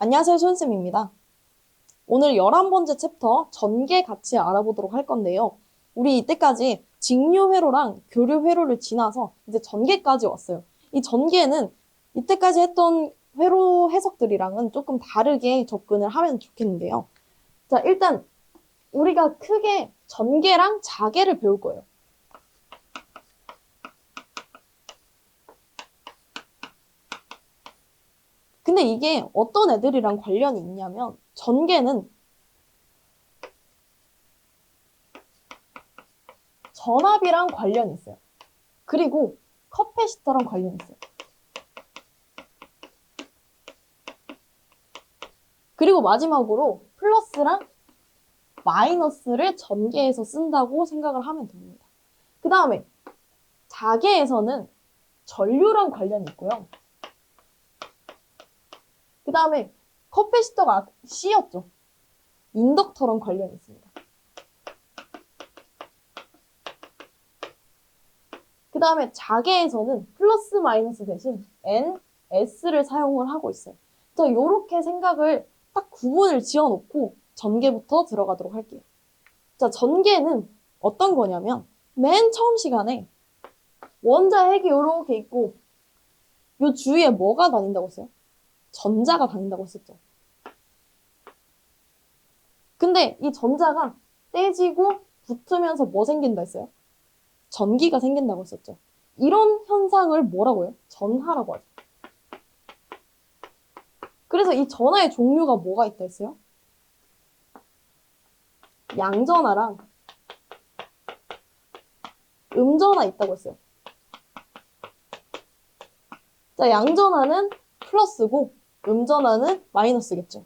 안녕하세요, 손쌤입니다. 오늘 11번째 챕터 전개 같이 알아보도록 할 건데요. 우리 이때까지 직류 회로랑 교류 회로를 지나서 이제 전개까지 왔어요. 이 전개는 이때까지 했던 회로 해석들이랑은 조금 다르게 접근을 하면 좋겠는데요. 자, 일단 우리가 크게 전개랑 자개를 배울 거예요. 근데 이게 어떤 애들이랑 관련이 있냐면 전개는 전압이랑 관련이 있어요. 그리고 커패시터랑 관련이 있어요. 그리고 마지막으로 플러스랑 마이너스를 전개해서 쓴다고 생각을 하면 됩니다. 그 다음에 자개에서는 전류랑 관련이 있고요. 그 다음에 커패시터가 C였죠. 인덕터랑 관련이 있습니다. 그 다음에 자개에서는 플러스 마이너스 대신 N, S를 사용을 하고 있어요. 자, 이렇게 생각을 딱 구분을 지어놓고 전개부터 들어가도록 할게요. 자, 전개는 어떤 거냐면 맨 처음 시간에 원자 핵이 이렇게 있고 요 주위에 뭐가 다닌다고 했어요? 전자가 다닌다고 했었죠. 근데 이 전자가 떼지고 붙으면서 뭐 생긴다 했어요? 전기가 생긴다고 했었죠. 이런 현상을 뭐라고 해요? 전하라고 하죠. 그래서 이 전하의 종류가 뭐가 있다 했어요? 양전하랑 음전하 있다고 했어요. 자, 양전하는 플러스고 음전하는 마이너스겠죠.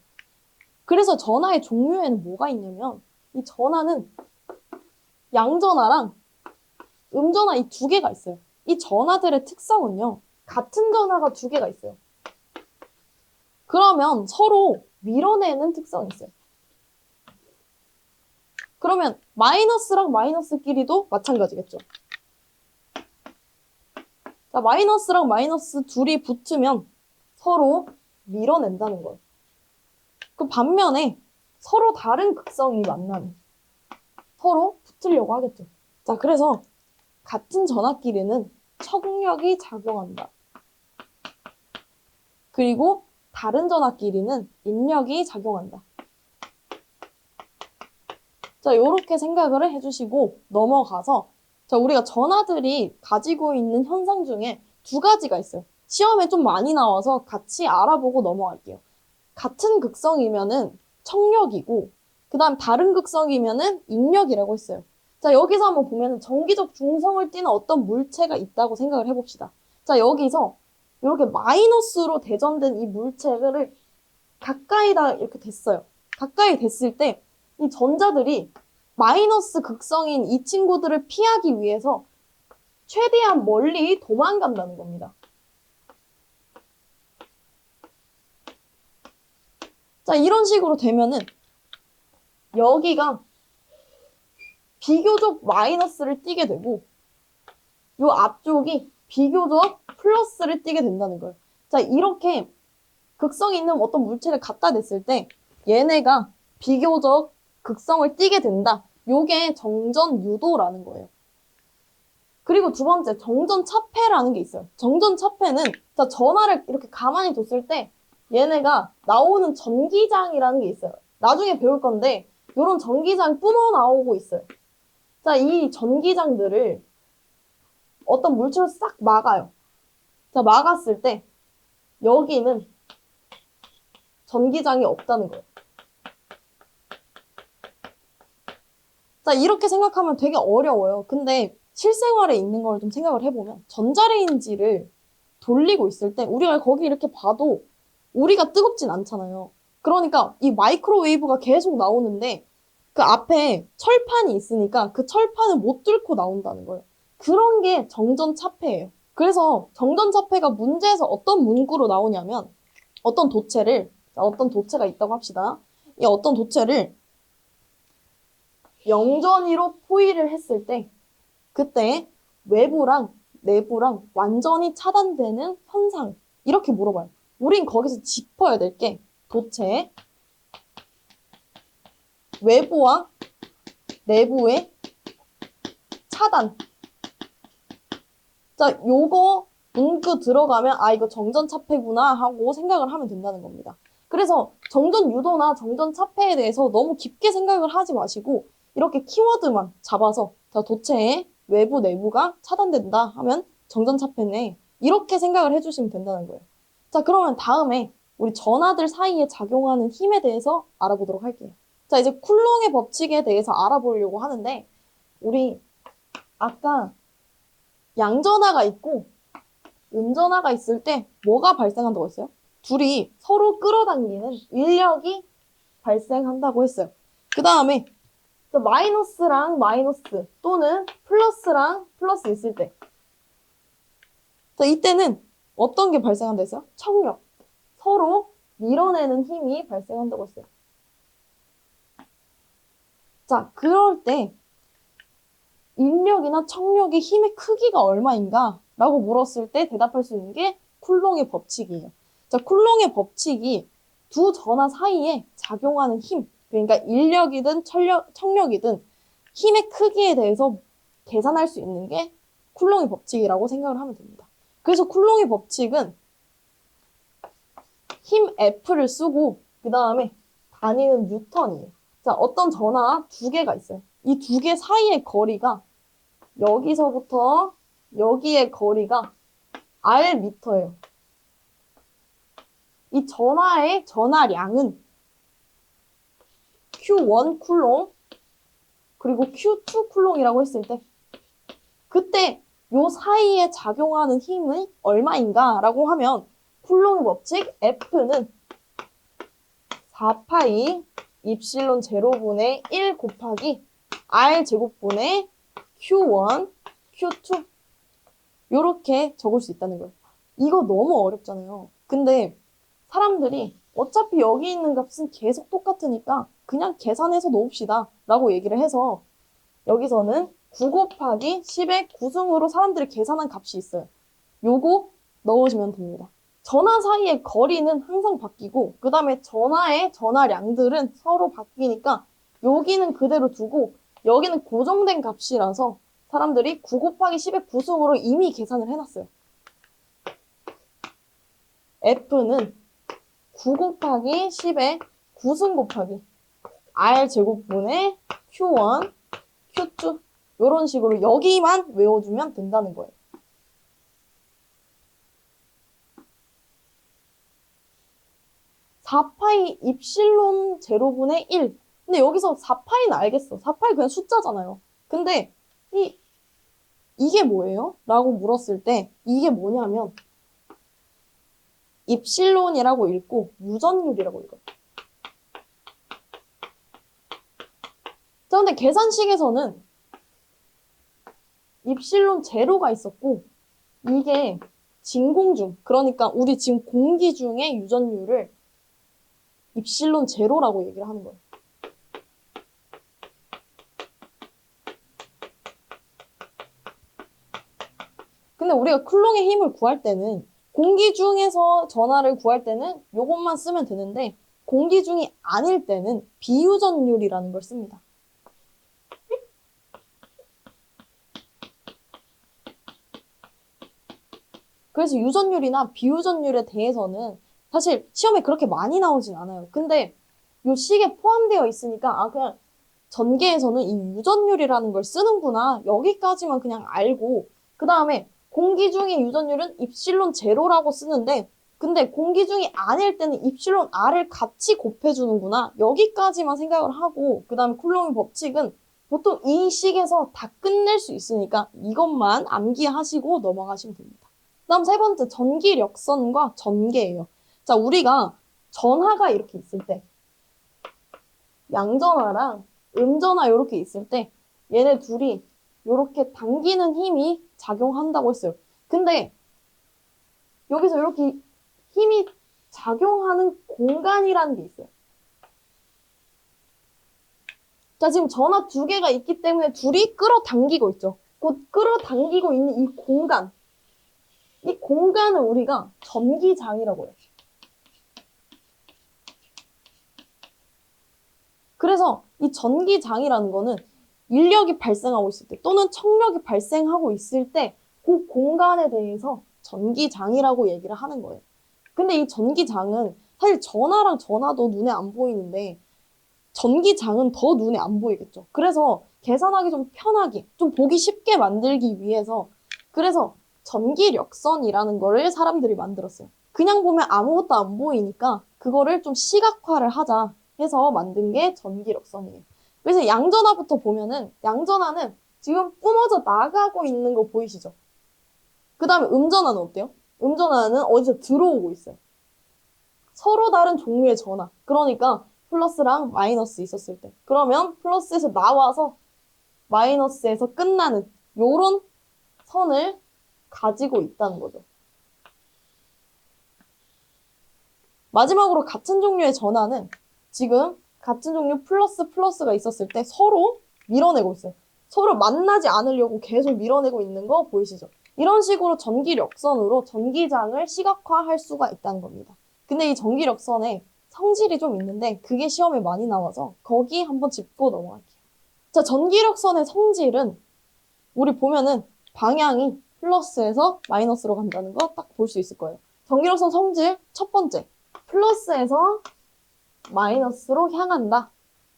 그래서 전하의 종류에는 뭐가 있냐면 이 전하는 양전하랑 음전하 이 두 개가 있어요. 이 전하들의 특성은요. 같은 전하가 두 개가 있어요. 그러면 서로 밀어내는 특성이 있어요. 그러면 마이너스랑 마이너스끼리도 마찬가지겠죠. 자, 마이너스랑 마이너스 둘이 붙으면 서로 밀어낸다는 거예요. 그 반면에 서로 다른 극성이 만나면 서로 붙으려고 하겠죠. 자, 그래서 같은 전하끼리는 척력이 작용한다. 그리고 다른 전하끼리는 인력이 작용한다. 자, 요렇게 생각을 해주시고 넘어가서 자, 우리가 전하들이 가지고 있는 현상 중에 두 가지가 있어요. 시험에 좀 많이 나와서 같이 알아보고 넘어갈게요. 같은 극성이면은 척력이고 그 다음 다른 극성이면은 인력이라고 했어요. 자, 여기서 한번 보면은 정기적 중성을 띠는 어떤 물체가 있다고 생각을 해봅시다. 자, 여기서 이렇게 마이너스로 대전된 이 물체를 가까이다 이렇게 됐어요. 가까이 됐을 때 이 전자들이 마이너스 극성인 이 친구들을 피하기 위해서 최대한 멀리 도망간다는 겁니다. 자, 이런 식으로 되면은 여기가 비교적 마이너스를 띠게 되고 요 앞쪽이 비교적 플러스를 띠게 된다는 거예요. 자, 이렇게 극성이 있는 어떤 물체를 갖다 댔을 때 얘네가 비교적 극성을 띠게 된다. 요게 정전 유도라는 거예요. 그리고 두 번째, 정전차폐라는 게 있어요. 정전차폐는 자, 전하를 이렇게 가만히 뒀을 때 얘네가 나오는 전기장이라는 게 있어요. 나중에 배울 건데 이런 전기장 뿜어 나오고 있어요. 자, 이 전기장들을 어떤 물체로 싹 막아요. 자, 막았을 때 여기는 전기장이 없다는 거예요. 자, 이렇게 생각하면 되게 어려워요. 근데 실생활에 있는 걸 좀 생각을 해보면 전자레인지를 돌리고 있을 때 우리가 거기 이렇게 봐도 우리가 뜨겁진 않잖아요. 그러니까 이 마이크로웨이브가 계속 나오는데 그 앞에 철판이 있으니까 그 철판을 못 뚫고 나온다는 거예요. 그런 게 정전차폐예요. 그래서 정전차폐가 문제에서 어떤 문구로 나오냐면 어떤 도체가 있다고 합시다. 이 어떤 도체를 영전위로 포위를 했을 때 그때 외부랑 내부랑 완전히 차단되는 현상 이렇게 물어봐요. 우린 거기서 짚어야 될 게 도체, 외부와 내부의 차단. 자, 요거 문구 들어가면 아 이거 정전차폐구나 하고 생각을 하면 된다는 겁니다. 그래서 정전유도나 정전차폐에 대해서 너무 깊게 생각을 하지 마시고 이렇게 키워드만 잡아서 자, 도체의 외부 내부가 차단된다 하면 정전차폐네 이렇게 생각을 해주시면 된다는 거예요. 자, 그러면 다음에 우리 전하들 사이에 작용하는 힘에 대해서 알아보도록 할게요. 자, 이제 쿨롱의 법칙에 대해서 알아보려고 하는데 우리 아까 양전하가 있고 음전하가 있을 때 뭐가 발생한다고 했어요? 둘이 서로 끌어당기는 인력이 발생한다고 했어요. 그 다음에 마이너스랑 마이너스 또는 플러스랑 플러스 있을 때 자, 이때는 어떤 게 발생한다 했어요? 척력. 서로 밀어내는 힘이 발생한다고 했어요. 자, 그럴 때 인력이나 척력의 힘의 크기가 얼마인가? 라고 물었을 때 대답할 수 있는 게 쿨롱의 법칙이에요. 자, 쿨롱의 법칙이 두 전하 사이에 작용하는 힘, 그러니까 인력이든 척력이든 힘의 크기에 대해서 계산할 수 있는 게 쿨롱의 법칙이라고 생각을 하면 됩니다. 그래서 쿨롱의 법칙은 힘 F를 쓰고 그 다음에 단위는 뉴턴이에요. 자, 어떤 전하 두 개가 있어요. 이 두 개 사이의 거리가 여기서부터 여기의 거리가 R미터예요. 이 전하의 전하량은 Q1 쿨롱 그리고 Q2 쿨롱이라고 했을 때 그때 요 사이에 작용하는 힘은 얼마인가 라고 하면 쿨롱의 법칙 F는 4파이 입실론 제로분의 1 곱하기 R 제곱분의 Q1, Q2 요렇게 적을 수 있다는 거예요. 이거 너무 어렵잖아요. 근데 사람들이 어차피 여기 있는 값은 계속 똑같으니까 그냥 계산해서 놓읍시다 라고 얘기를 해서 여기서는 9 곱하기 10의 9승으로 사람들이 계산한 값이 있어요. 요거 넣으시면 됩니다. 전하 사이의 거리는 항상 바뀌고 그 다음에 전하의 전하량들은 서로 바뀌니까 여기는 그대로 두고 여기는 고정된 값이라서 사람들이 9 곱하기 10의 9승으로 이미 계산을 해놨어요. F는 9 곱하기 10의 9승 곱하기 R 제곱분의 Q1, Q2 이런 식으로 여기만 외워주면 된다는 거예요. 4파이 입실론 제로분의 1. 근데 여기서 4파이는 알겠어. 4파이 그냥 숫자잖아요. 근데 이게 뭐예요? 라고 물었을 때 이게 뭐냐면 입실론이라고 읽고 유전율이라고 읽어요. 자, 근데 계산식에서는 입실론 제로가 있었고 이게 진공중, 그러니까 우리 지금 공기 중의 유전율을 입실론 제로라고 얘기를 하는 거예요. 근데 우리가 쿨롱의 힘을 구할 때는 공기 중에서 전하를 구할 때는 이것만 쓰면 되는데 공기 중이 아닐 때는 비유전율이라는 걸 씁니다. 그래서 유전율이나 비유전율에 대해서는 사실 시험에 그렇게 많이 나오진 않아요. 근데 요 식에 포함되어 있으니까 아 그냥 전개에서는 이 유전율이라는 걸 쓰는구나. 여기까지만 그냥 알고 그 다음에 공기 중의 유전율은 입실론 제로라고 쓰는데 근데 공기 중이 아닐 때는 입실론 R을 같이 곱해주는구나. 여기까지만 생각을 하고 그 다음에 쿨롱의 법칙은 보통 이 식에서 다 끝낼 수 있으니까 이것만 암기하시고 넘어가시면 됩니다. 다음 세 번째 전기력선과 전개예요. 자, 우리가 전하가 이렇게 있을 때 양전하랑 음전하 이렇게 있을 때 얘네 둘이 이렇게 당기는 힘이 작용한다고 했어요. 근데 여기서 이렇게 힘이 작용하는 공간이라는 게 있어요. 자, 지금 전하 두 개가 있기 때문에 둘이 끌어당기고 있죠. 그 끌어당기고 있는 이 공간. 이 공간을 우리가 전기장이라고 해요. 그래서 이 전기장이라는 거는 인력이 발생하고 있을 때 또는 청력이 발생하고 있을 때 그 공간에 대해서 전기장이라고 얘기를 하는 거예요. 근데 이 전기장은 사실 전화랑 전화도 눈에 안 보이는데 전기장은 더 눈에 안 보이겠죠. 그래서 계산하기 좀 편하게, 좀 보기 쉽게 만들기 위해서 그래서 전기력선이라는 거를 사람들이 만들었어요. 그냥 보면 아무것도 안 보이니까 그거를 좀 시각화를 하자 해서 만든 게 전기력선이에요. 그래서 양전화부터 보면은 양전화는 지금 뿜어져 나가고 있는 거 보이시죠? 그 다음에 음전화는 어때요? 음전화는 어디서 들어오고 있어요. 서로 다른 종류의 전화. 그러니까 플러스랑 마이너스 있었을 때. 그러면 플러스에서 나와서 마이너스에서 끝나는 요런 선을 가지고 있다는 거죠. 마지막으로 같은 종류의 전화는 지금 같은 종류 플러스 플러스가 있었을 때 서로 밀어내고 있어요. 서로 만나지 않으려고 계속 밀어내고 있는 거 보이시죠? 이런 식으로 전기력선으로 전기장을 시각화할 수가 있다는 겁니다. 근데 이 전기력선에 성질이 좀 있는데 그게 시험에 많이 나와서 거기 한번 짚고 넘어갈게요. 자, 전기력선의 성질은 우리 보면은 방향이 플러스에서 마이너스로 간다는 거 딱 볼 수 있을 거예요. 전기력선 성질 첫 번째, 플러스에서 마이너스로 향한다.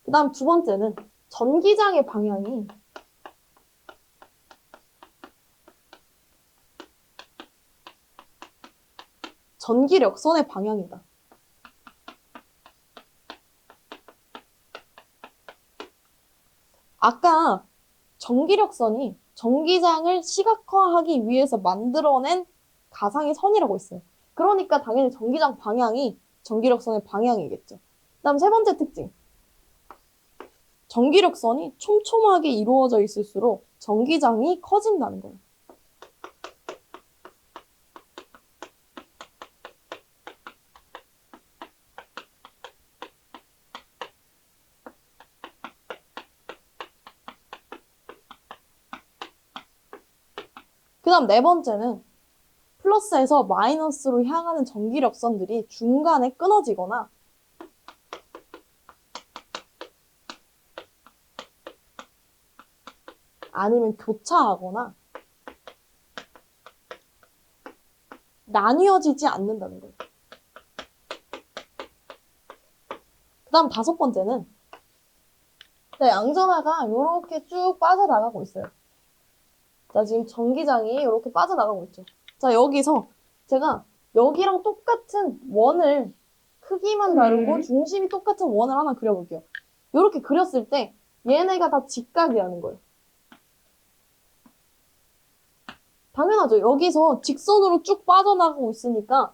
그 다음 두 번째는 전기장의 방향이 전기력선의 방향이다. 아까 전기력선이 전기장을 시각화하기 위해서 만들어낸 가상의 선이라고 했어요. 그러니까 당연히 전기장 방향이 전기력선의 방향이겠죠. 그다음 세 번째 특징. 전기력선이 촘촘하게 이루어져 있을수록 전기장이 커진다는 거예요. 그 다음 네 번째는 플러스에서 마이너스로 향하는 전기력선들이 중간에 끊어지거나 아니면 교차하거나 나뉘어지지 않는다는 거예요. 그 다음 다섯 번째는 양전하가 이렇게 쭉 빠져나가고 있어요. 자, 지금 전기장이 이렇게 빠져나가고 있죠. 자, 여기서 제가 여기랑 똑같은 원을 크기만 다르고 중심이 똑같은 원을 하나 그려볼게요. 이렇게 그렸을 때 얘네가 다 직각이라는 거예요. 당연하죠. 여기서 직선으로 쭉 빠져나가고 있으니까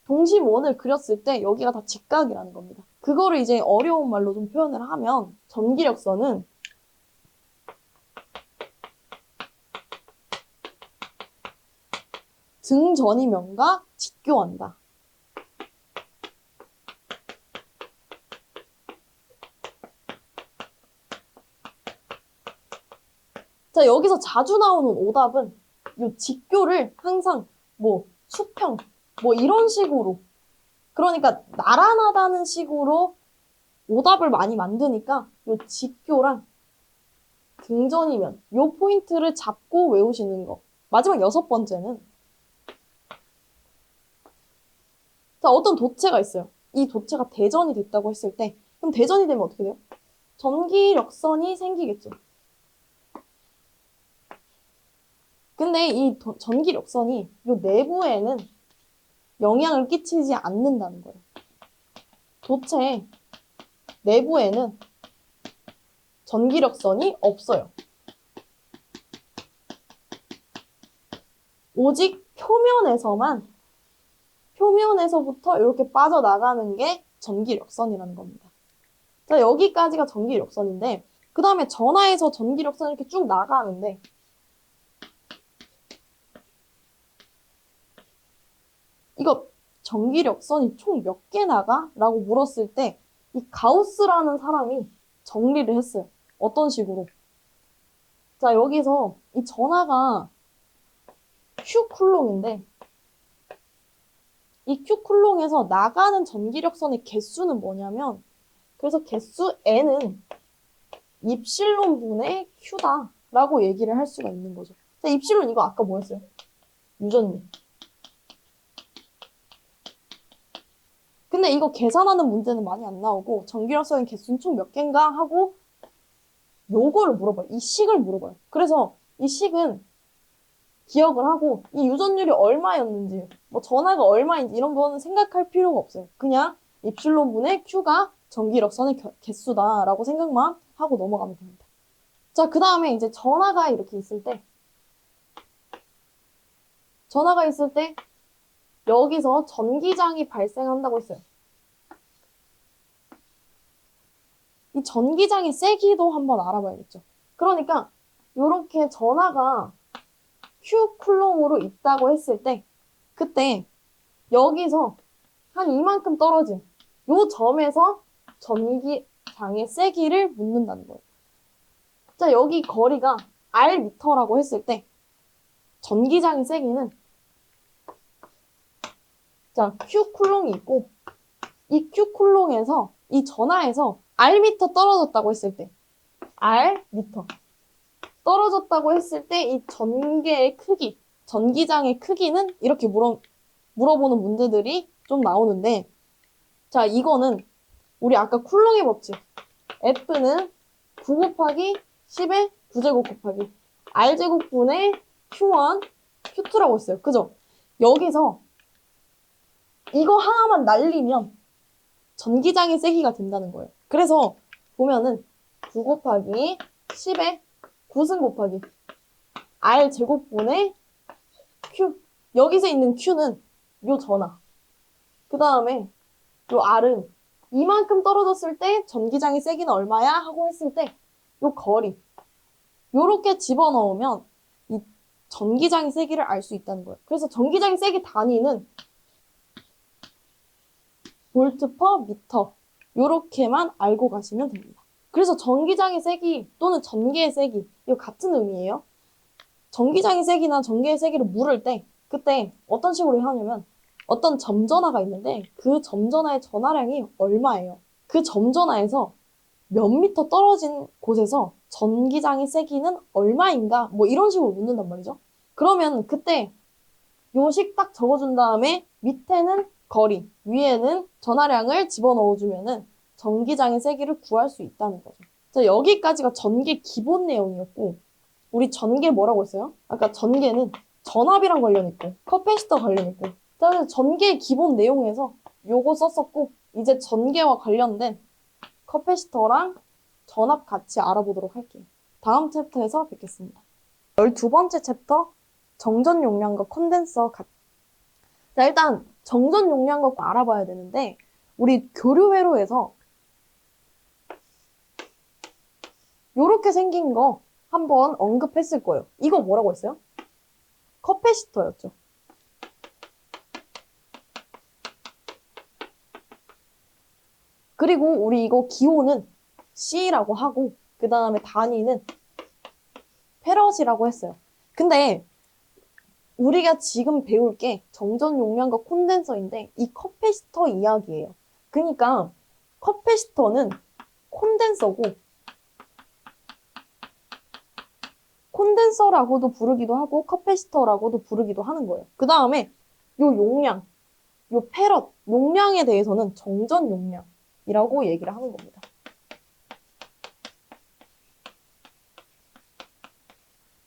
동심원을 그렸을 때 여기가 다 직각이라는 겁니다. 그거를 이제 어려운 말로 좀 표현을 하면 전기력선은 등전이면과 직교한다. 자, 여기서 자주 나오는 오답은 이 직교를 항상 뭐 수평 뭐 이런 식으로 그러니까 나란하다는 식으로 오답을 많이 만드니까 이 직교랑 등전이면 이 포인트를 잡고 외우시는 거. 마지막 여섯 번째는 자, 어떤 도체가 있어요. 이 도체가 대전이 됐다고 했을 때 그럼 대전이 되면 어떻게 돼요? 전기력선이 생기겠죠. 근데 이 전기력선이 이 내부에는 영향을 끼치지 않는다는 거예요. 도체 내부에는 전기력선이 없어요. 오직 표면에서부터 이렇게 빠져나가는 게 전기력선이라는 겁니다. 자, 여기까지가 전기력선인데 그 다음에 전하에서 전기력선이 이렇게 쭉 나가는데 이거 전기력선이 총 몇 개 나가? 라고 물었을 때 이 가우스라는 사람이 정리를 했어요. 어떤 식으로? 자, 여기서 이 전하가 Q쿨롱인데 이 Q쿨롱에서 나가는 전기력선의 개수는 뭐냐면 그래서 개수 n은 입실론분의 q다라고 얘기를 할 수가 있는 거죠. 자, 입실론 이거 아까 뭐였어요? 유전율. 근데 이거 계산하는 문제는 많이 안 나오고 전기력서인 개수는 총 몇 개인가 하고 요거를 물어봐요. 이 식을 물어봐요. 그래서 이 식은 기억을 하고 이 유전율이 얼마였는지 뭐 전하가 얼마인지 이런 거는 생각할 필요가 없어요. 그냥 입실론분의 q가 전기력선의 개수다라고 생각만 하고 넘어가면 됩니다. 자, 그 다음에 이제 전하가 이렇게 있을 때 여기서 전기장이 발생한다고 했어요. 이 전기장의 세기도 한번 알아봐야겠죠. 그러니까 이렇게 전하가 Q 쿨롱으로 있다고 했을 때 그때 여기서 한 이만큼 떨어진 요 점에서 전기장의 세기를 묻는다는 거예요. 자, 여기 거리가 R미터라고 했을 때 전기장의 세기는 자, Q 쿨롱이 있고 이 Q 쿨롱에서 이 전하에서 R미터 떨어졌다고 했을 때 R미터 떨어졌다고 했을 때 이 전개의 크기, 전기장의 크기는 이렇게 물어보는 문제들이 좀 나오는데 자, 이거는 우리 아까 쿨롱의 법칙 F는 9 곱하기 10의 9제곱 곱하기 R제곱분의 Q1, Q2라고 했어요. 그죠? 여기서 이거 하나만 날리면 전기장의 세기가 된다는 거예요. 그래서 보면은 9 곱하기 10의 9승 곱하기 R제곱분의 Q. 여기서 있는 Q는 요 전하. 그 다음에 요 R은 이만큼 떨어졌을 때 전기장의 세기는 얼마야? 하고 했을 때 요 거리. 요렇게 집어넣으면 이 전기장의 세기를 알 수 있다는 거예요. 그래서 전기장의 세기 단위는 볼트 퍼 미터. 요렇게만 알고 가시면 됩니다. 그래서 전기장의 세기 또는 전개의 세기 이거 같은 의미예요. 전기장의 세기나 전개의 세기를 물을 때 그때 어떤 식으로 하냐면 어떤 점전하가 있는데 그 점전하의 전하량이 얼마예요? 그 점전하에서 몇 미터 떨어진 곳에서 전기장의 세기는 얼마인가? 뭐 이런 식으로 묻는단 말이죠. 그러면 그때 요식 딱 적어준 다음에 밑에는 거리, 위에는 전하량을 집어넣어주면은 전기장의 세기를 구할 수 있다는 거죠. 자, 여기까지가 전기 기본 내용이었고 우리 전개 뭐라고 했어요? 아까 전개는 전압이랑 관련 있고 커패시터 관련 있고 그래서 전개의 기본 내용에서 요거 썼었고 이제 전개와 관련된 커패시터랑 전압 같이 알아보도록 할게요. 다음 챕터에서 뵙겠습니다. 12번째 챕터 정전 용량과 콘덴서 자, 일단 정전 용량과 알아봐야 되는데 우리 교류 회로에서 요렇게 생긴 거 한번 언급했을 거예요. 이거 뭐라고 했어요? 커패시터였죠. 그리고 우리 이거 기호는 C라고 하고 그 다음에 단위는 페럿이라고 했어요. 근데 우리가 지금 배울 게 정전 용량과 콘덴서인데 이 커패시터 이야기예요. 그러니까 커패시터는 콘덴서고 콘덴서라고도 부르기도 하고 커패시터라고도 부르기도 하는 거예요. 그 다음에 요 용량, 요 페럿, 용량에 대해서는 정전 용량이라고 얘기를 하는 겁니다.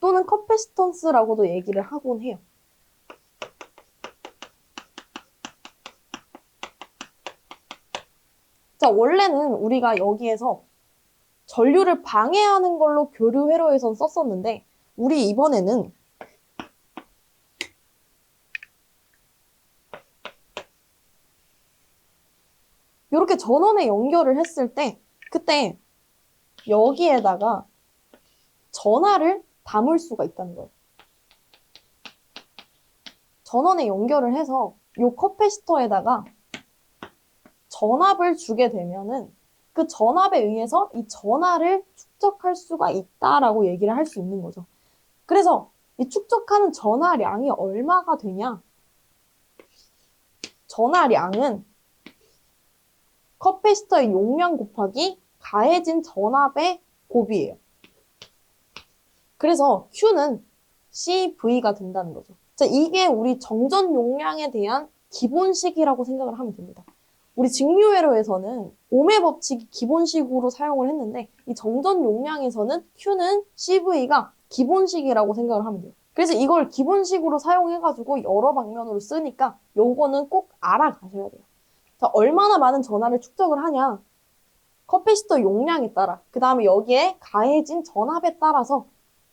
또는 커패시턴스라고도 얘기를 하곤 해요. 자, 원래는 우리가 여기에서 전류를 방해하는 걸로 교류 회로에선 썼었는데 우리 이번에는 이렇게 전원에 연결을 했을 때 그때 여기에다가 전하를 담을 수가 있다는 거예요. 전원에 연결을 해서 이 커패시터에다가 전압을 주게 되면은 그 전압에 의해서 이 전하를 축적할 수가 있다라고 얘기를 할 수 있는 거죠. 그래서 이 축적하는 전하량이 얼마가 되냐? 전하량은 커패시터의 용량 곱하기 가해진 전압의 곱이에요. 그래서 Q는 CV가 된다는 거죠. 자, 이게 우리 정전 용량에 대한 기본식이라고 생각을 하면 됩니다. 우리 직류회로에서는 오음의 법칙이 기본식으로 사용을 했는데 이 정전 용량에서는 Q는 CV가 기본식이라고 생각을 하면 돼요. 그래서 이걸 기본식으로 사용해가지고 여러 방면으로 쓰니까 요거는 꼭 알아가셔야 돼요. 자, 얼마나 많은 전압을 축적을 하냐? 커패시터 용량에 따라, 그 다음에 여기에 가해진 전압에 따라서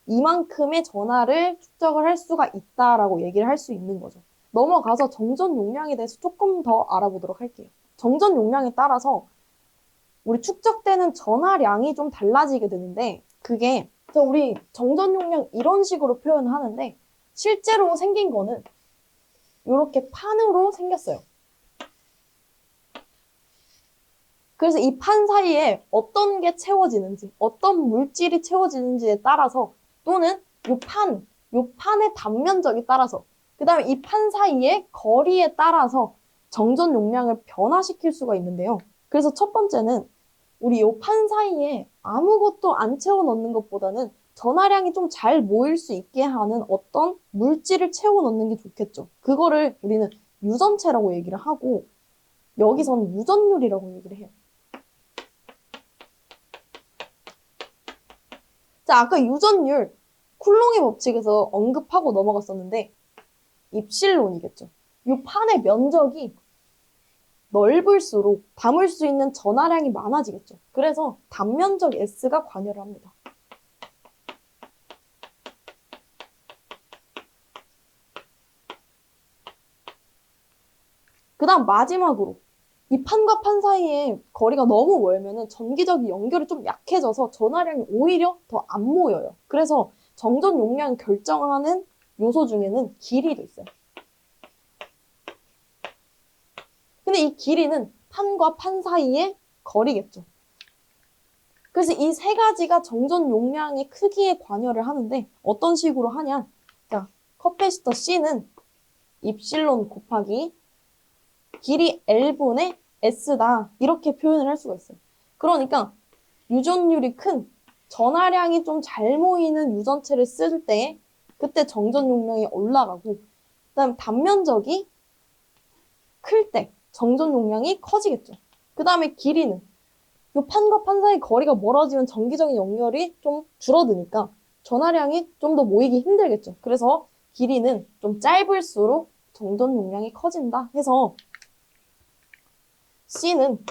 이만큼의 전압을 축적을 할 수가 있다라고 얘기를 할 수 있는 거죠. 넘어가서 정전 용량에 대해서 조금 더 알아보도록 할게요. 정전 용량에 따라서 우리 축적되는 전하량이 좀 달라지게 되는데 그게 우리 정전 용량 이런 식으로 표현하는데 실제로 생긴 거는 이렇게 판으로 생겼어요. 그래서 이 판 사이에 어떤 게 채워지는지, 어떤 물질이 채워지는지에 따라서 또는 요 판의 단면적에 따라서 그 다음에 이 판 사이의 거리에 따라서 정전 용량을 변화시킬 수가 있는데요. 그래서 첫 번째는 우리 요 판 사이에 아무것도 안 채워 넣는 것보다는 전하량이 좀 잘 모일 수 있게 하는 어떤 물질을 채워 넣는 게 좋겠죠. 그거를 우리는 유전체라고 얘기를 하고 여기서는 유전율이라고 얘기를 해요. 자, 아까 유전율 쿨롱의 법칙에서 언급하고 넘어갔었는데 입실론이겠죠. 이 판의 면적이 넓을수록 담을 수 있는 전하량이 많아지겠죠. 그래서 단면적 S가 관여를 합니다. 그 다음 마지막으로 이 판과 판 사이에 거리가 너무 멀면은 전기적인 연결이 좀 약해져서 전하량이 오히려 더 안 모여요. 그래서 정전 용량 결정하는 요소 중에는 길이도 있어요. 근데 이 길이는 판과 판 사이의 거리겠죠. 그래서 이 세 가지가 정전 용량의 크기에 관여를 하는데 어떤 식으로 하냐? 자, 커패시터 C는 입실론 곱하기 길이 L분의 S다. 이렇게 표현을 할 수가 있어요. 그러니까 유전율이 큰 전하량이 좀 잘 모이는 유전체를 쓸 때 그때 정전 용량이 올라가고 그다음 단면적이 클 때 정전 용량이 커지겠죠. 그 다음에 길이는 이 판과 판 사이 거리가 멀어지면 전기적인 연결이 좀 줄어드니까 전하량이 좀 더 모이기 힘들겠죠. 그래서 길이는 좀 짧을수록 정전 용량이 커진다 해서 C는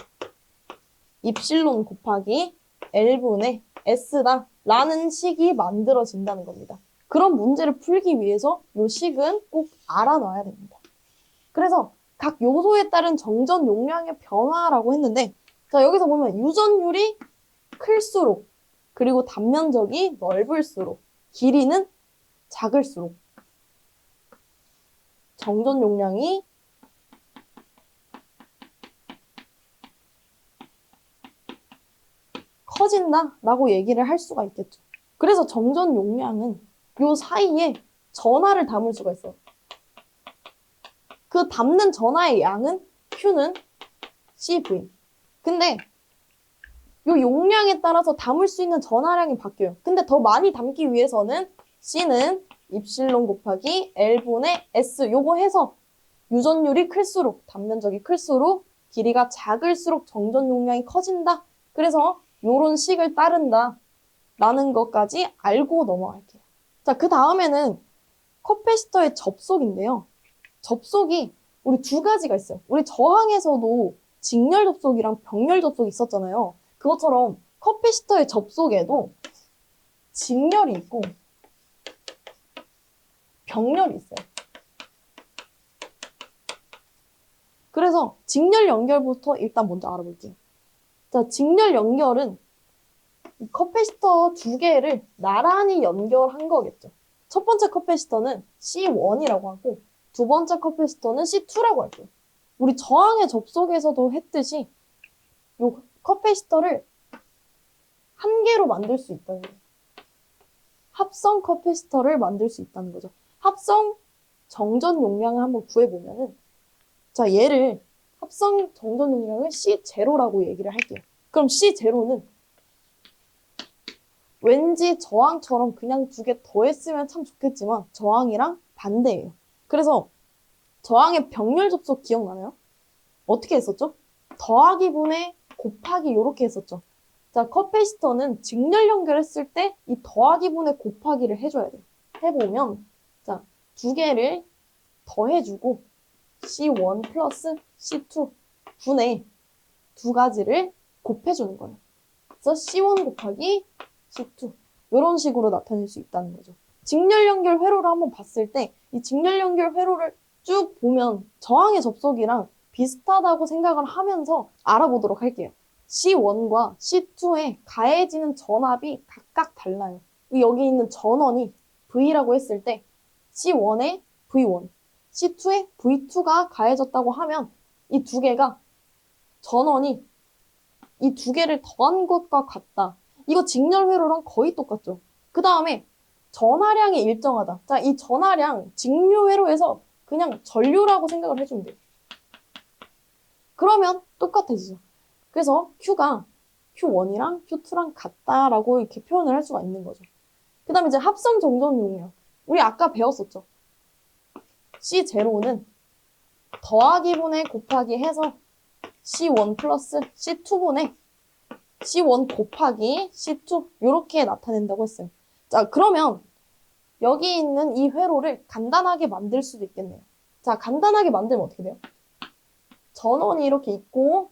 입실론 곱하기 L분의 S다 라는 식이 만들어진다는 겁니다. 그런 문제를 풀기 위해서 이 식은 꼭 알아놔야 됩니다. 그래서 각 요소에 따른 정전 용량의 변화라고 했는데 자, 여기서 보면 유전율이 클수록 그리고 단면적이 넓을수록 길이는 작을수록 정전 용량이 커진다라고 얘기를 할 수가 있겠죠. 그래서 정전 용량은 요 사이에 전하를 담을 수가 있어요. 그 담는 전하의 양은 Q는 CV. 근데 요 용량에 따라서 담을 수 있는 전하량이 바뀌어요. 근데 더 많이 담기 위해서는 C는 입실론 곱하기 L분의 S 요거 해서 유전율이 클수록 단면적이 클수록 길이가 작을수록 정전 용량이 커진다. 그래서 요런 식을 따른다 라는 것까지 알고 넘어갈게요. 자, 그 다음에는 커패시터의 접속인데요. 접속이 우리 두 가지가 있어요. 우리 저항에서도 직렬 접속이랑 병렬 접속이 있었잖아요. 그것처럼 커패시터의 접속에도 직렬이 있고 병렬이 있어요. 그래서 직렬 연결부터 일단 먼저 알아볼게요. 자, 직렬 연결은 이 커패시터 두 개를 나란히 연결한 거겠죠. 첫 번째 커패시터는 C1이라고 하고 두 번째 커패시터는 C2라고 할게요. 우리 저항의 접속에서도 했듯이 이 커패시터를 한 개로 만들 수 있다는 거예요. 합성 커패시터를 만들 수 있다는 거죠. 합성 정전 용량을 한번 구해보면은 자, 얘를 합성 정전 용량을 C0라고 얘기를 할게요. 그럼 C0는 왠지 저항처럼 그냥 두 개 더했으면 참 좋겠지만 저항이랑 반대예요. 그래서 저항의 병렬 접속 기억나나요? 어떻게 했었죠? 더하기 분의 곱하기 이렇게 했었죠. 자, 커패시터는 직렬 연결했을 때 이 더하기 분의 곱하기를 해줘야 돼요. 해보면 자, 두 개를 더해주고 C1 플러스 C2 분의 두 가지를 곱해주는 거예요. 그래서 C1 곱하기 C2 이런 식으로 나타낼 수 있다는 거죠. 직렬 연결 회로를 한번 봤을 때 이 직렬 연결 회로를 쭉 보면 저항의 접속이랑 비슷하다고 생각을 하면서 알아보도록 할게요. C1과 C2에 가해지는 전압이 각각 달라요. 여기 있는 전원이 V라고 했을 때 C1에 V1, C2에 V2가 가해졌다고 하면 이 두 개가 전원이 이 두 개를 더한 것과 같다. 이거 직렬 회로랑 거의 똑같죠. 그 다음에 전하량이 일정하다. 자, 이 전하량 직류 회로에서 그냥 전류라고 생각을 해주면 돼요. 그러면 똑같아지죠. 그래서 Q가 Q1이랑 Q2랑 같다라고 이렇게 표현을 할 수가 있는 거죠. 그 다음에 이제 합성 정전 용량. 우리 아까 배웠었죠. C0는 더하기 분의 곱하기 해서 C1 플러스 C2분의 C1 곱하기 C2 이렇게 나타낸다고 했어요. 자, 그러면 여기 있는 이 회로를 간단하게 만들 수도 있겠네요. 자, 간단하게 만들면 어떻게 돼요? 전원이 이렇게 있고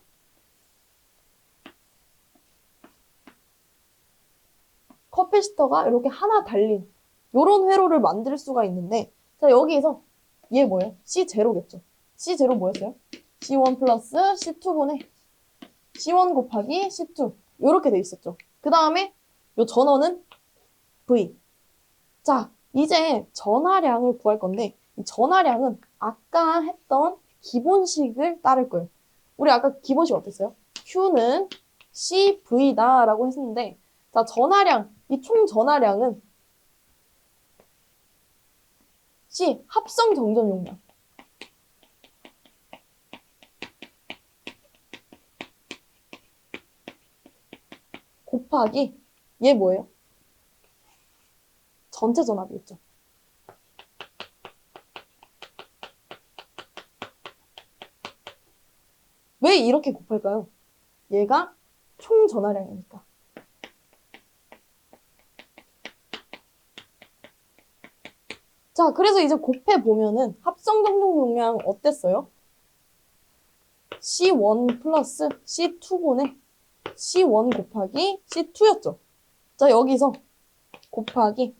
커패시터가 이렇게 하나 달린 이런 회로를 만들 수가 있는데 자, 여기에서 얘 뭐예요? C0겠죠. C0 뭐였어요? C1 플러스 C2분의 C1 곱하기 C2 이렇게 돼 있었죠. 그 다음에 요 전원은 V. 자, 이제 전하량을 구할 건데 이 전하량은 아까 했던 기본식을 따를 거예요. 우리 아까 기본식 어땠어요? Q는 CV다 라고 했는데 자, 전하량, 이 총 전하량은 C, 합성 정전 용량. 곱하기 얘 뭐예요? 전체 전압이겠죠. 왜 이렇게 곱할까요? 얘가 총 전하량이니까. 자, 그래서 이제 곱해보면은 합성 정전 용량 어땠어요? C1 플러스 C2분의 C1 곱하기 C2였죠. 자, 여기서 곱하기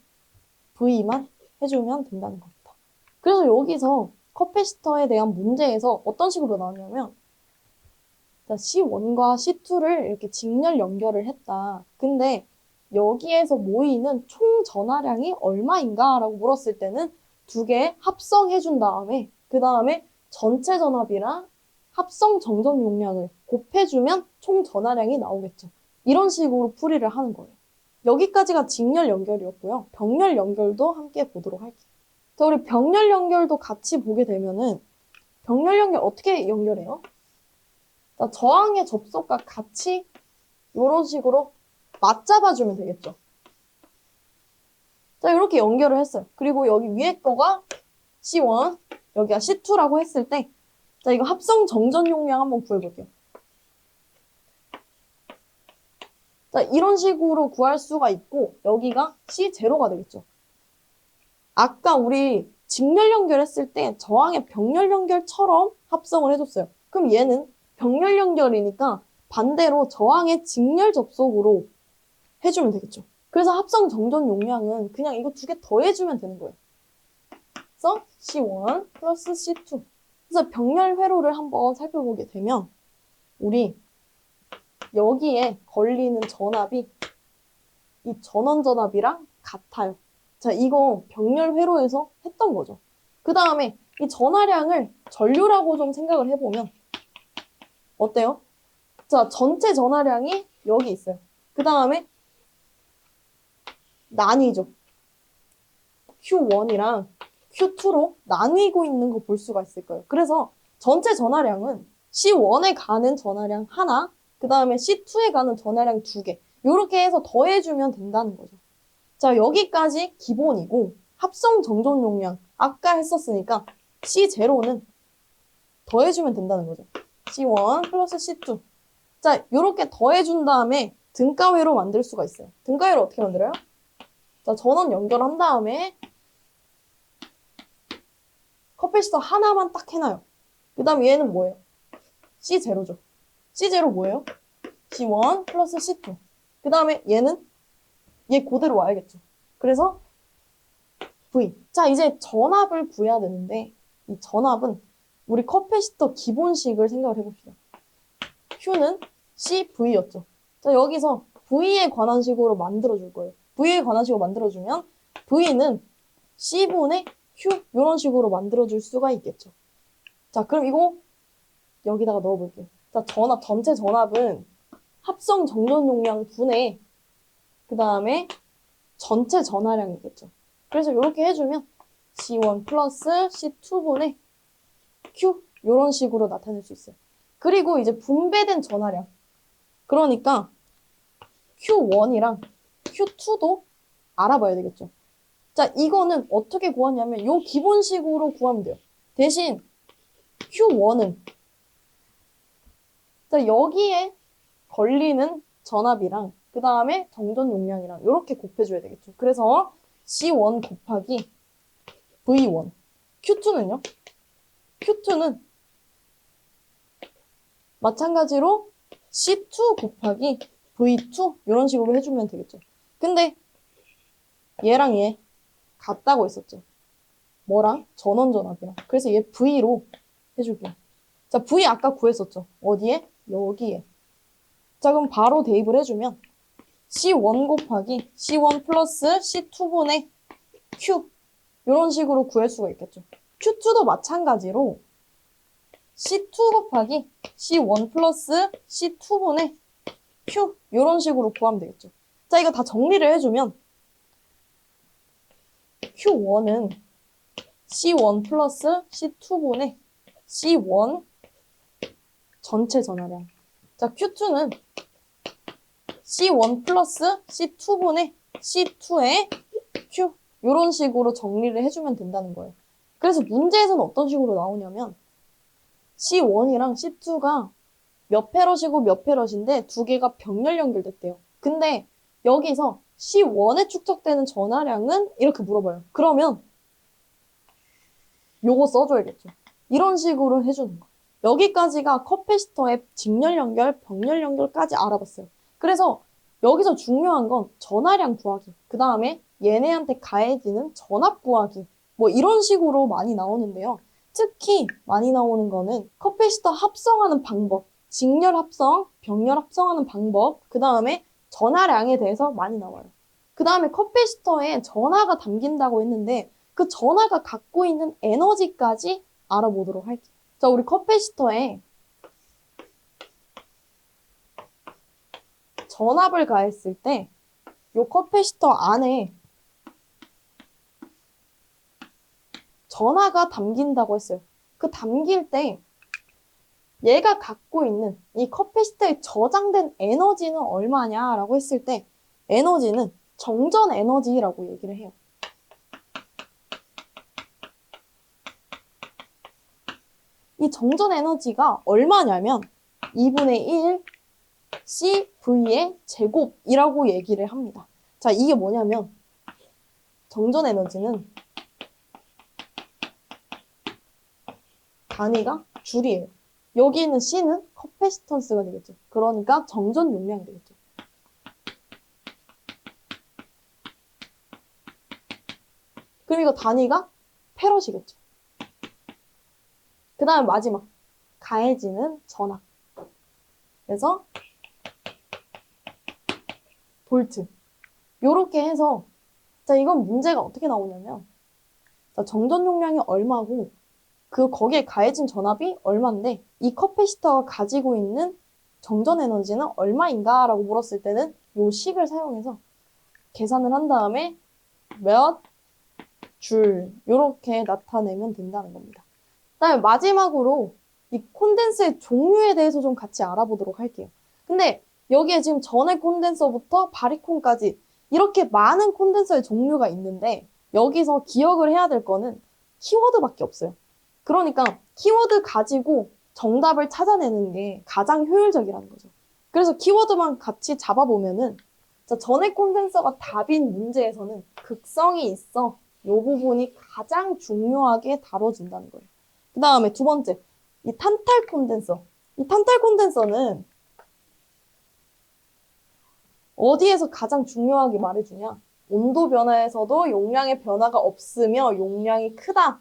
V만 해주면 된다는 겁니다. 그래서 여기서 커패시터에 대한 문제에서 어떤 식으로 나왔냐면 자, C1과 C2를 이렇게 직렬 연결을 했다. 근데 여기에서 모이는 총 전하량이 얼마인가? 라고 물었을 때는 두 개 합성해준 다음에 그 다음에 전체 전압이랑 합성 정전 용량을 곱해주면 총 전하량이 나오겠죠. 이런 식으로 풀이를 하는 거예요. 여기까지가 직렬 연결이었고요. 병렬 연결도 함께 보도록 할게요. 자, 우리 병렬 연결도 같이 보게 되면은 병렬 연결 어떻게 연결해요? 자, 저항의 접속과 같이 이런 식으로 맞잡아주면 되겠죠. 자, 이렇게 연결을 했어요. 그리고 여기 위에 거가 C1, 여기가 C2라고 했을 때 자, 이거 합성 정전 용량 한번 구해볼게요. 자, 이런 식으로 구할 수가 있고 여기가 C0가 되겠죠. 아까 우리 직렬 연결했을 때 저항의 병렬 연결처럼 합성을 해줬어요. 그럼 얘는 병렬 연결이니까 반대로 저항의 직렬 접속으로 해주면 되겠죠. 그래서 합성 정전 용량은 그냥 이거 두 개 더해주면 되는 거예요. 그래서 C1 플러스 C2. 그래서 병렬 회로를 한번 살펴보게 되면 우리 여기에 걸리는 전압이 이 전원 전압이랑 같아요. 자, 이거 병렬 회로에서 했던 거죠. 그 다음에 이 전하량을 전류라고 좀 생각을 해보면 어때요? 자, 전체 전하량이 여기 있어요. 그 다음에 나뉘죠. Q1이랑 Q2로 나뉘고 있는 거 볼 수가 있을 거예요. 그래서 전체 전하량은 C1에 가는 전하량 하나, 그 다음에 C2에 가는 전하량 두 개. 이렇게 해서 더해주면 된다는 거죠. 자, 여기까지 기본이고 합성 정전 용량 아까 했었으니까 C0는 더해주면 된다는 거죠. C1 플러스 C2. 자, 이렇게 더해준 다음에 등가회로 만들 수가 있어요. 등가회로 어떻게 만들어요? 자, 전원 연결한 다음에 커피시터 하나만 딱 해놔요. 그 다음 얘는 뭐예요? C0죠. C0 뭐예요? C1 플러스 C2. 그 다음에 얘는 얘 그대로 와야겠죠. 그래서 V. 자, 이제 전압을 구해야 되는데 이 전압은 우리 커피시터 기본식을 생각을 해봅시다. Q는 CV였죠. 자, 여기서 V에 관한 식으로 만들어줄 거예요. V에 관한 식으로 만들어주면 V는 C분의 Q 이런 식으로 만들어줄 수가 있겠죠. 자, 그럼 이거 여기다가 넣어볼게요. 자, 전압, 전체 전압은 합성 정전 용량 분의 그 다음에 전체 전하량이겠죠. 그래서 이렇게 해주면 C1 플러스 C2분의 Q 이런 식으로 나타낼 수 있어요. 그리고 이제 분배된 전하량. 그러니까 Q1이랑 Q2도 알아봐야 되겠죠. 자, 이거는 어떻게 구하냐면 이 기본식으로 구하면 돼요. 대신 Q1은 자, 여기에 걸리는 전압이랑 그 다음에 정전 용량이랑 이렇게 곱해줘야 되겠죠. 그래서 C1 곱하기 V1. Q2는요? Q2는 마찬가지로 C2 곱하기 V2 이런 식으로 해주면 되겠죠. 근데 얘랑 얘 같다고 했었죠. 뭐랑? 전원 전압이랑. 그래서 얘 V로 해줄게요. 자, V 아까 구했었죠. 어디에? 여기에. 자, 그럼 바로 대입을 해주면 C1 곱하기 C1 플러스 C2분의 Q 이런 식으로 구할 수가 있겠죠. Q2도 마찬가지로 C2 곱하기 C1 플러스 C2분의 Q 이런 식으로 구하면 되겠죠. 자, 이거 다 정리를 해주면 Q1은 C1 플러스 C2분의 C1 전체 전하량. 자, Q2는 C1 플러스 C2분의 C2의 Q 이런 식으로 정리를 해주면 된다는 거예요. 그래서 문제에서는 어떤 식으로 나오냐면 C1이랑 C2가 몇 페럿이고 몇 페럿인데 두 개가 병렬 연결됐대요. 근데 여기서 C1에 축적되는 전하량은 이렇게 물어봐요. 그러면 요거 써줘야겠죠. 이런 식으로 해주는 거. 여기까지가 커패시터의 직렬 연결, 병렬 연결까지 알아봤어요. 그래서 여기서 중요한 건 전하량 구하기. 그 다음에 얘네한테 가해지는 전압 구하기. 뭐 이런 식으로 많이 나오는데요. 특히 많이 나오는 거는 커패시터 합성하는 방법, 직렬 합성, 병렬 합성하는 방법, 그 다음에 전하량에 대해서 많이 나와요. 그 다음에 커패시터에 전하가 담긴다고 했는데 그 전하가 갖고 있는 에너지까지 알아보도록 할게요. 자, 우리 커패시터에 전압을 가했을 때 이 커패시터 안에 전하가 담긴다고 했어요. 그 담길 때 얘가 갖고 있는 이 커패시터에 저장된 에너지는 얼마냐라고 했을 때 에너지는 정전 에너지라고 얘기를 해요. 이 정전 에너지가 얼마냐면 2분의 1 CV의 제곱이라고 얘기를 합니다. 자, 이게 뭐냐면 정전 에너지는 단위가 줄이에요. 여기 있는 C는 커패시턴스가 되겠죠. 그러니까 정전 용량이 되겠죠. 그럼 이거 단위가 페럿이겠죠. 그 다음에 마지막 가해지는 전압. 그래서 볼트. 요렇게 해서 자, 이건 문제가 어떻게 나오냐면 자, 정전 용량이 얼마고 거기에 가해진 전압이 얼마인데 이 커패시터가 가지고 있는 정전 에너지는 얼마인가 라고 물었을 때는 요 식을 사용해서 계산을 한 다음에 몇 줄 요렇게 나타내면 된다는 겁니다. 그다음에 마지막으로 이 콘덴서의 종류에 대해서 좀 같이 알아보도록 할게요. 근데 여기에 지금 전해 콘덴서부터 바리콘까지 이렇게 많은 콘덴서의 종류가 있는데 여기서 기억을 해야 될 거는 키워드밖에 없어요. 그러니까 키워드 가지고 정답을 찾아내는 게 가장 효율적이라는 거죠. 그래서 키워드만 같이 잡아보면은 자, 전해 콘덴서가 답인 문제에서는 극성이 있어. 이 부분이 가장 중요하게 다뤄진다는 거예요. 그 다음에 두 번째, 이 탄탈 콘덴서. 이 탄탈 콘덴서는 어디에서 가장 중요하게 말해주냐? 온도 변화에서도 용량의 변화가 없으며 용량이 크다.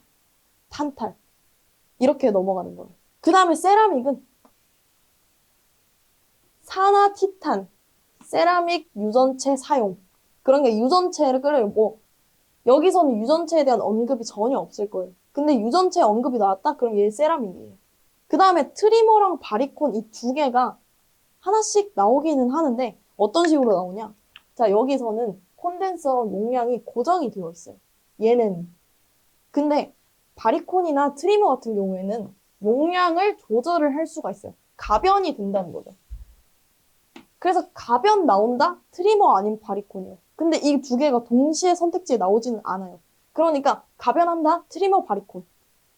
탄탈. 이렇게 넘어가는 거예요. 그 다음에 세라믹은 산화 티탄, 세라믹 유전체 사용. 그런 게 유전체를 뭐 여기서는 유전체에 대한 언급이 전혀 없을 거예요. 근데 유전체 언급이 나왔다? 그럼 얘 세라믹이에요. 그 다음에 트리머랑 바리콘 이 두 개가 하나씩 나오기는 하는데 어떤 식으로 나오냐? 자, 여기서는 콘덴서 용량이 고정이 되어 있어요. 얘는. 근데 바리콘이나 트리머 같은 경우에는 용량을 조절을 할 수가 있어요. 가변이 된다는 거죠. 그래서 가변 나온다? 트리머 아닌 바리콘이에요. 근데 이 두 개가 동시에 선택지에 나오지는 않아요. 그러니까 가변한다? 트리머 바리콘.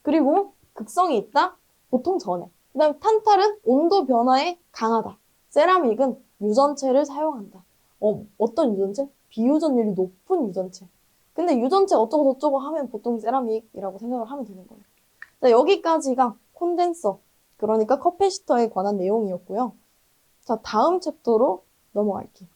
그리고 극성이 있다? 보통 전해. 그 다음에 탄탈은 온도 변화에 강하다. 세라믹은 유전체를 사용한다. 어떤 유전체? 비유전율이 높은 유전체. 근데 유전체 어쩌고 저쩌고 하면 보통 세라믹이라고 생각을 하면 되는 거예요. 자, 여기까지가 콘덴서, 그러니까 커패시터에 관한 내용이었고요. 자, 다음 챕터로 넘어갈게요.